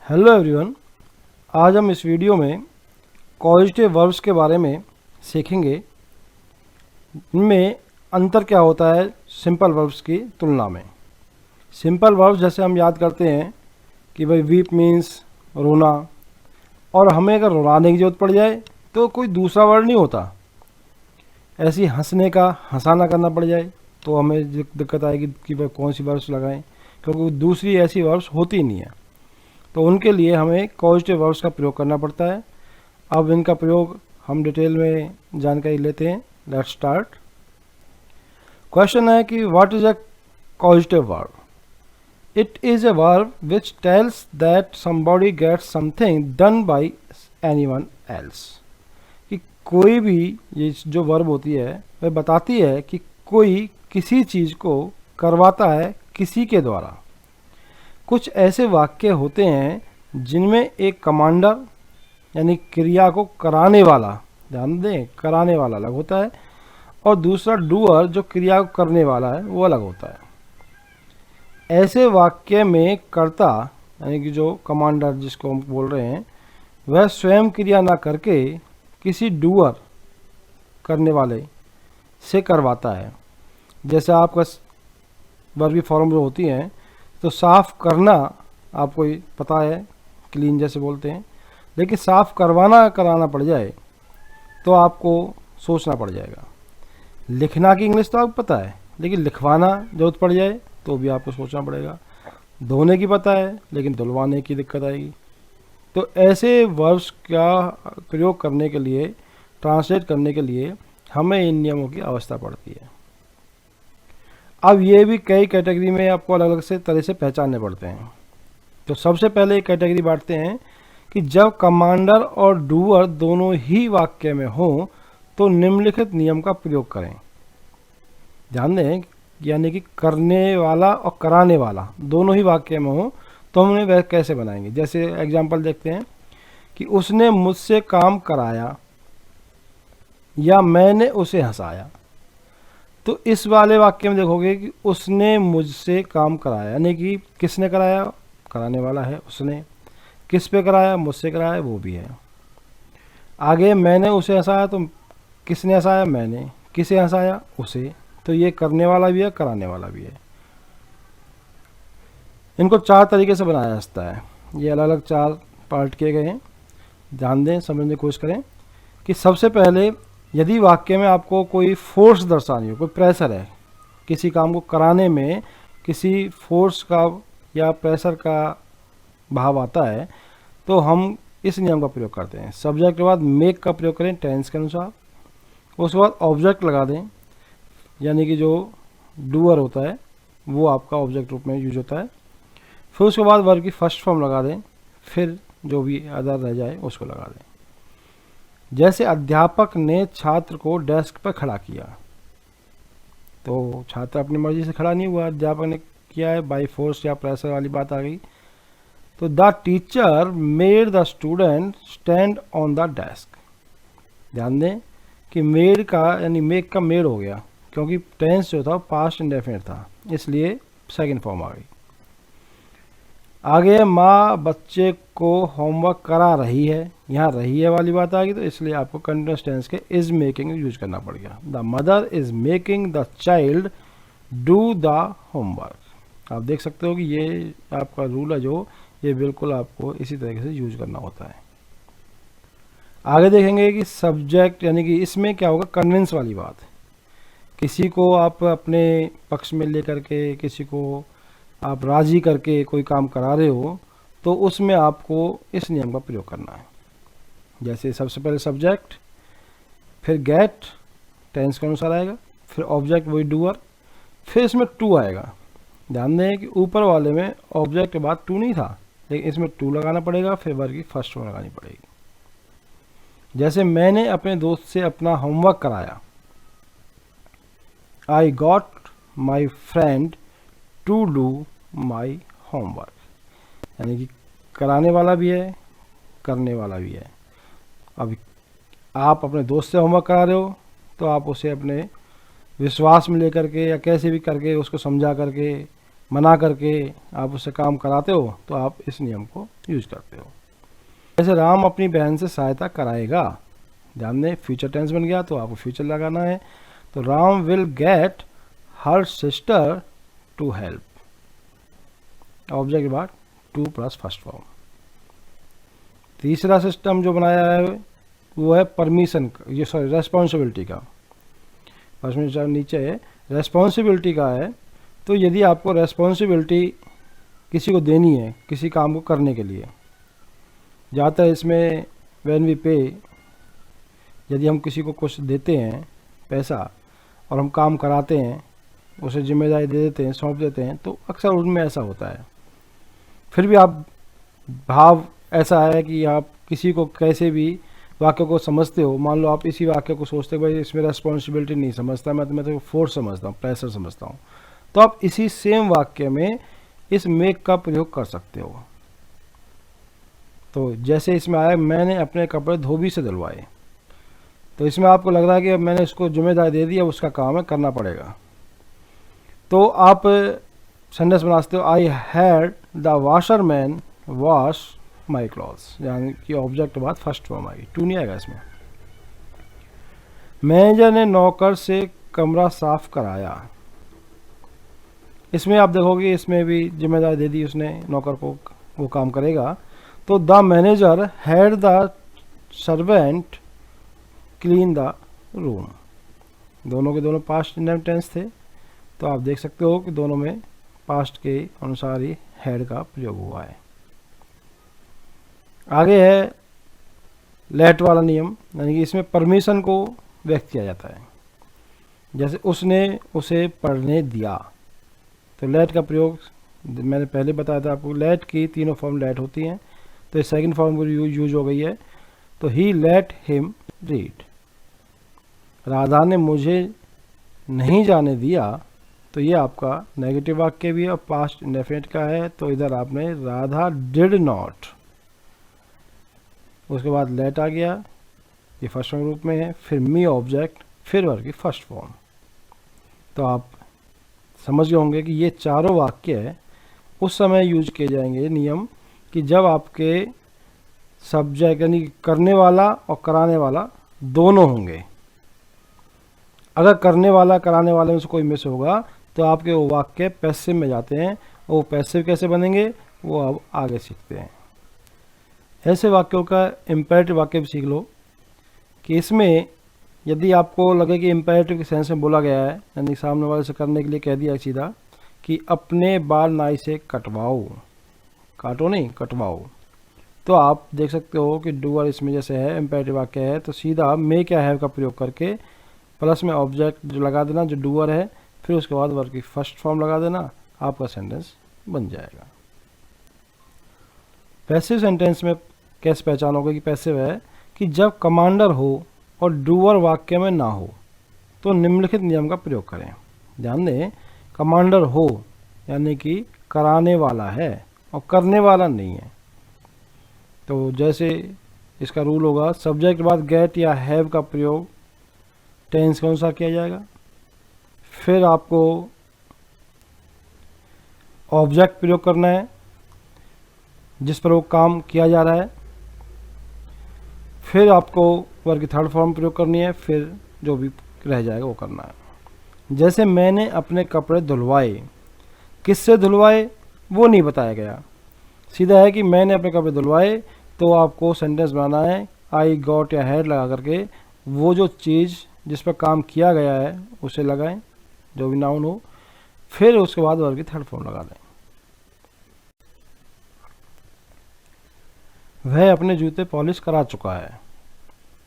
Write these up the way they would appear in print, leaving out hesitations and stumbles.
Hello everyone. आज हम इस वीडियो में कॉजेटिव वर्ब्स के बारे में सीखेंगे। इनमें अंतर क्या होता है सिंपल वर्ब्स की तुलना में। सिंपल वर्ब्स जैसे हम याद करते हैं कि भाई वीप मीन्स रोना, और हमें अगर रुलाने की जरूरत पड़ जाए तो कोई दूसरा वर्ड नहीं होता। ऐसे ही हंसने का हंसाना करना पड़ जाए तो हमें दिक्कत आएगी कि भाई कौन सी वर्ब्स लगाएं, क्योंकि दूसरी ऐसी वर्ब्स होती नहीं है। तो उनके लिए हमें कॉजेटिव वर्ब्स का प्रयोग करना पड़ता है। अब इनका प्रयोग हम डिटेल में जानकारी लेते हैं। Let's start. क्वेश्चन है कि what is a causative verb? It is a verb which tells that somebody gets something done by anyone else. कि कोई भी ये जो वर्ब होती है वह बताती है कि कोई किसी चीज़ को करवाता है किसी के द्वारा। कुछ ऐसे वाक्य होते हैं जिनमें एक कमांडर यानी क्रिया को कराने वाला, ध्यान दें कराने वाला अलग होता है, और दूसरा डूअर जो क्रिया को करने वाला है वो अलग होता है। ऐसे वाक्य में कर्ता यानी कि जो कमांडर जिसको हम बोल रहे हैं वह स्वयं क्रिया ना करके किसी डूअर करने वाले से करवाता है। जैसे आपका वर्बी फॉर्म जो होती हैं, तो साफ़ करना आपको पता है, क्लीन जैसे बोलते हैं, लेकिन साफ़ करवाना कराना पड़ जाए तो आपको सोचना पड़ जाएगा। लिखना की इंग्लिश तो आपको पता है, लेकिन लिखवाना जरूरत पड़ जाए तो भी आपको सोचना पड़ेगा। धोने की पता है लेकिन धुलवाने की दिक्कत आएगी। तो ऐसे वर्ब्स का प्रयोग करने के लिए, ट्रांसलेट करने के लिए हमें इन नियमों की आवश्यकता पड़ती है। अब ये भी कई कैटेगरी में आपको अलग अलग से तरह से पहचानने पड़ते हैं। तो सबसे पहले एक कैटेगरी बांटते हैं कि जब कमांडर और डूअर दोनों ही वाक्य में हों तो निम्नलिखित नियम का प्रयोग करें। ध्यान दें, यानी कि करने वाला और कराने वाला दोनों ही वाक्य में हो तो हम उन्हें वह कैसे बनाएंगे। जैसे एग्जाम्पल देखते हैं कि उसने मुझसे काम कराया या मैंने उसे हंसाया। तो इस वाले वाक्य में देखोगे कि उसने मुझसे काम कराया, यानी कि किसने कराया, कराने वाला है उसने। किस पे कराया, मुझसे कराया, वो भी है। आगे मैंने उसे हंसाया, तो किसने हंसाया, मैंने। किसे हंसाया, उसे। तो ये करने वाला भी है, कराने वाला भी है। इनको चार तरीके से बनाया जा सकता है। ये अलग अलग चार पार्ट किए गए हैं। ध्यान दें, समझने की कोशिश करें कि सबसे पहले यदि वाक्य में आपको कोई फोर्स दर्शानी हो, कोई प्रेशर है, किसी काम को कराने में किसी फोर्स का या प्रेशर का भाव आता है, तो हम इस नियम का प्रयोग करते हैं। सब्जेक्ट के बाद मेक का प्रयोग करें टेंस के अनुसार। उसके बाद ऑब्जेक्ट लगा दें, यानी कि जो डूअर होता है वो आपका ऑब्जेक्ट रूप में यूज होता है। फिर उसके बाद वर्ब की फर्स्ट फॉर्म लगा दें, फिर जो भी अदर रह जाए उसको लगा दें। जैसे अध्यापक ने छात्र को डेस्क पर खड़ा किया, तो छात्र अपनी मर्जी से खड़ा नहीं हुआ, अध्यापक ने किया है, बाई फोर्स या प्रेशर वाली बात आ गई। तो the teacher made the student stand on the desk. ध्यान दें कि मेड का यानी मेक का मेड हो गया, क्योंकि टेंस जो था पास्ट इंडेफिनिट था, इसलिए सेकंड फॉर्म आ गई। आगे माँ बच्चे को होमवर्क करा रही है, यहाँ रही है वाली बात आ गई, तो इसलिए आपको कंटिन्यूअस टेंस के इज मेकिंग यूज करना पड़ गया। The mother is making the child do the homework. आप देख सकते हो कि ये आपका रूल है जो, ये बिल्कुल आपको इसी तरीके से यूज करना होता है। आगे देखेंगे कि सब्जेक्ट, यानी कि इसमें क्या होगा, कन्विंस वाली बात। किसी को आप अपने पक्ष में लेकर के, किसी को आप राजी करके कोई काम करा रहे हो, तो उसमें आपको इस नियम का प्रयोग करना है। जैसे सबसे पहले सब्जेक्ट, फिर गेट टेंस के अनुसार आएगा, फिर ऑब्जेक्ट वही डूअर, फिर इसमें टू आएगा। ध्यान दें कि ऊपर वाले में ऑब्जेक्ट के बाद टू नहीं था, लेकिन इसमें टू लगाना पड़ेगा, फिर वर्ब की फर्स्ट फॉर्म लगानी पड़ेगी। जैसे मैंने अपने दोस्त से अपना होमवर्क कराया, I got my friend to do my homework. यानी कि कराने वाला भी है, करने वाला भी है। अब आप अपने दोस्त से होमवर्क करा रहे हो, तो आप उसे अपने विश्वास में लेकर के या कैसे भी करके उसको समझा करके मना करके आप उससे काम कराते हो तो आप इस नियम को यूज करते हो। जैसे राम अपनी बहन से सहायता कराएगा, ध्यान दें फ्यूचर टेंस बन गया तो आपको फ्यूचर लगाना है। तो Ram will get her sister to help, object के बाद टू प्लस फर्स्ट फॉर्म। तीसरा सिस्टम जो बनाया है वो है परमिशन, ये सॉरी रेस्पॉन्सिबिलिटी का। परमिशन नीचे है, रेस्पॉन्सिबिलिटी का है। तो यदि आपको रेस्पॉन्सिबिलिटी किसी को देनी है किसी काम को करने के लिए, ज़्यादातर इसमें व्हेन वी पे, यदि हम किसी को कुछ देते हैं पैसा और हम काम कराते हैं, उसे जिम्मेदारी दे देते हैं, सौंप देते हैं, तो अक्सर उनमें ऐसा होता है। फिर भी आप भाव ऐसा है कि आप किसी को कैसे भी वाक्य को समझते हो, मान लो आप इसी वाक्य को सोचते हो भाई इसमें रेस्पॉन्सिबिलिटी नहीं समझता, मैं तो फोर्स समझता हूँ, प्रेशर समझता हूँ, तो आप इसी सेम वाक्य में इस मेक का प्रयोग कर सकते हो। तो जैसे इसमें आया मैंने अपने कपड़े धोबी से धुलवाए, तो इसमें आपको लग रहा है कि मैंने इसको जिम्मेदारी दे दी, अब उसका काम है करना पड़ेगा। तो आप सेंटेंस बना सकते हो I had the washerman wash my clothes, यानी कि ऑब्जेक्ट के बाद फर्स्ट फॉर्म आएगी, टू नहीं आएगा इसमें। मैनेजर ने नौकर से कमरा साफ कराया, इसमें आप देखोगे इसमें भी जिम्मेदारी दे दी उसने नौकर को, वो काम करेगा। तो the manager had the servant clean the room, दोनों के दोनों पास्ट टेंस थे, तो आप देख सकते हो कि दोनों में पास्ट के अनुसार ही हैड का प्रयोग हुआ है। आगे है लेट वाला नियम, यानी कि इसमें परमिशन को व्यक्त किया जाता है। जैसे उसने उसे पढ़ने दिया, तो लेट का प्रयोग मैंने पहले बताया था आपको, लेट की तीनों फॉर्म लेट होती हैं, तो इस सेकंड फॉर्म यूज हो गई है। तो ही लेट हिम रीड, राधा ने मुझे नहीं जाने दिया, तो ये आपका नेगेटिव वाक्य भी है और पास्ट इंडेफिनिट का है, तो इधर आपने राधा डिड नॉट, उसके बाद लेट आ गया, ये फर्स्ट फॉर्म रूप में है, फिर मी ऑब्जेक्ट, फिर वर्ब की फर्स्ट फॉर्म। तो आप समझ गए होंगे कि ये चारों वाक्य उस समय यूज किए जाएंगे नियम कि जब आपके सब्जेक्ट यानी करने वाला और कराने वाला दोनों होंगे। अगर करने वाला कराने वाले में से कोई मिस होगा तो आपके वो वाक्य पैसिव में जाते हैं, और वो पैसिव कैसे बनेंगे वो अब आगे सीखते हैं। ऐसे वाक्यों का इम्पेरेटिव वाक्य भी सीख लो कि इसमें यदि आपको लगे कि इम्पेरेटिव के सेंस में बोला गया है, यानी सामने वाले से करने के लिए कह दिया सीधा कि अपने बाल नाई से कटवाओ, काटो नहीं कटवाओ, तो आप देख सकते हो कि डूअर इसमें जैसे है इम्पेरेटिव वाक्य है, तो सीधा मे क्या है का प्रयोग करके प्लस में ऑब्जेक्ट जो लगा देना जो डूअर है, फिर उसके बाद वर्ब की फर्स्ट फॉर्म लगा देना, आपका सेंटेंस बन जाएगा। पैसिव सेंटेंस में कैसे पहचानोगे कि पैसिव है, कि जब कमांडर हो और डूअर वाक्य में ना हो तो निम्नलिखित नियम का प्रयोग करें। ध्यान दें, कमांडर हो यानी कि कराने वाला है और करने वाला नहीं है, तो जैसे इसका रूल होगा सब्जेक्ट के बाद गेट या हैव का प्रयोग टेंस के अनुसार किया जाएगा, फिर आपको ऑब्जेक्ट प्रयोग करना है जिस पर वो काम किया जा रहा है, फिर आपको वर्ब की थर्ड फॉर्म प्रयोग करनी है, फिर जो भी रह जाएगा वो करना है। जैसे मैंने अपने कपड़े धुलवाए, किससे धुलवाए वो नहीं बताया गया, सीधा है कि मैंने अपने कपड़े धुलवाए, तो आपको सेंटेंस बनाना है आई गॉट या हैड लगा करके वो जो चीज़ जिस पर काम किया गया है उसे लगाएं, जो भी नाउन हो, फिर उसके बाद वर्ब की थर्ड फॉर्म लगा दें। वह अपने जूते पॉलिश करा चुका है,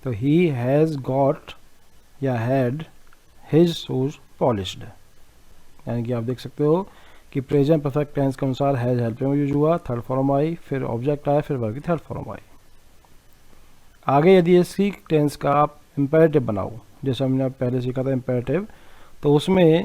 तो ही हैज़ गॉट या हैड हिज शूज पॉलिश्ड, यानी कि आप देख सकते हो कि प्रेजेंट परफेक्ट टेंस के अनुसार हैज हेल्प में यूज हुआ, थर्ड फॉर्म आई, फिर ऑब्जेक्ट आया, फिर वर्ब की थर्ड फॉर्म आई। आगे यदि इसी टेंस का आप इम्पेरेटिव बनाओ, जैसे हमने पहले सीखा था इम्पेरेटिव, तो उसमें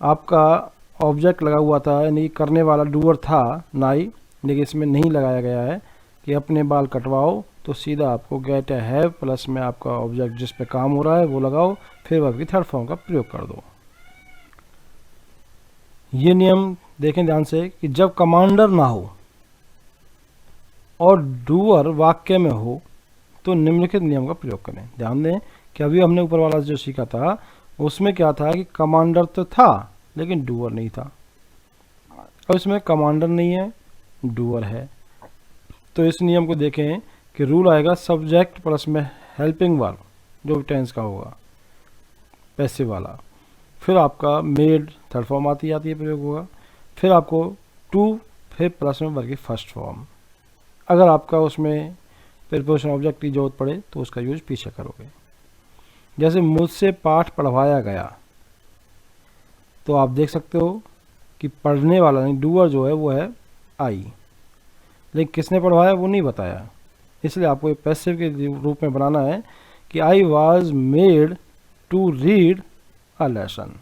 आपका ऑब्जेक्ट लगा हुआ था यानी करने वाला डूअर था नाई, लेकिन इसमें नहीं लगाया गया है कि अपने बाल कटवाओ, तो सीधा आपको गेट या हैव प्लस में आपका ऑब्जेक्ट जिस पे काम हो रहा है वो लगाओ, फिर वर्ब की थर्ड फॉर्म का प्रयोग कर दो। ये नियम देखें ध्यान से कि जब कमांडर ना हो और डूअर वाक्य में हो तो निम्नलिखित नियम का प्रयोग करें। ध्यान दें कि अभी हमने ऊपर वाला जो सीखा था उसमें क्या था कि कमांडर तो था लेकिन डूअर नहीं था। अब इसमें कमांडर नहीं है, डूअर है, तो इस नियम को देखें कि रूल आएगा सब्जेक्ट प्लस में हेल्पिंग वर्ब जो भी टेंस का होगा पैसिव वाला, फिर आपका मेड थर्ड फॉर्म आती है प्रयोग होगा, फिर आपको टू, फिर प्लस में वर्ब की फर्स्ट फॉर्म। अगर आपका उसमें प्रीपोजिशन ऑब्जेक्ट की जरूरत पड़े तो उसका यूज पीछे करोगे। जैसे मुझसे पाठ पढ़वाया गया, तो आप देख सकते हो कि पढ़ने वाला नहीं डूअर जो है वो है आई, लेकिन किसने पढ़वाया वो नहीं बताया, इसलिए आपको एक पैसिव के रूप में बनाना है कि I was made to read a lesson.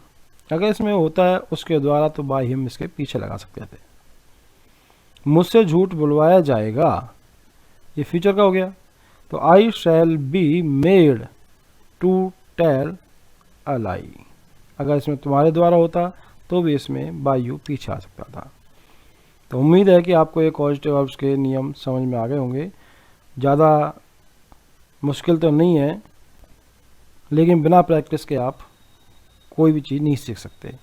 अगर इसमें होता है उसके द्वारा तो बाय हिम इसके पीछे लगा सकते थे। मुझसे झूठ बुलवाया जाएगा, ये फ्यूचर का हो गया, तो I shall be made to tell a lie. अगर इसमें तुम्हारे द्वारा होता तो भी इसमें बाय यू पीछे आ सकता था। तो उम्मीद है कि आपको ये कॉजेटिव वर्ब्स के नियम समझ में आ गए होंगे। ज़्यादा मुश्किल तो नहीं है, लेकिन बिना प्रैक्टिस के आप कोई भी चीज़ नहीं सीख सकते।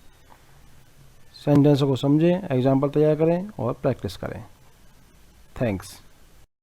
सेंटेंस को समझें, एग्जाम्पल तैयार करें और प्रैक्टिस करें। थैंक्स।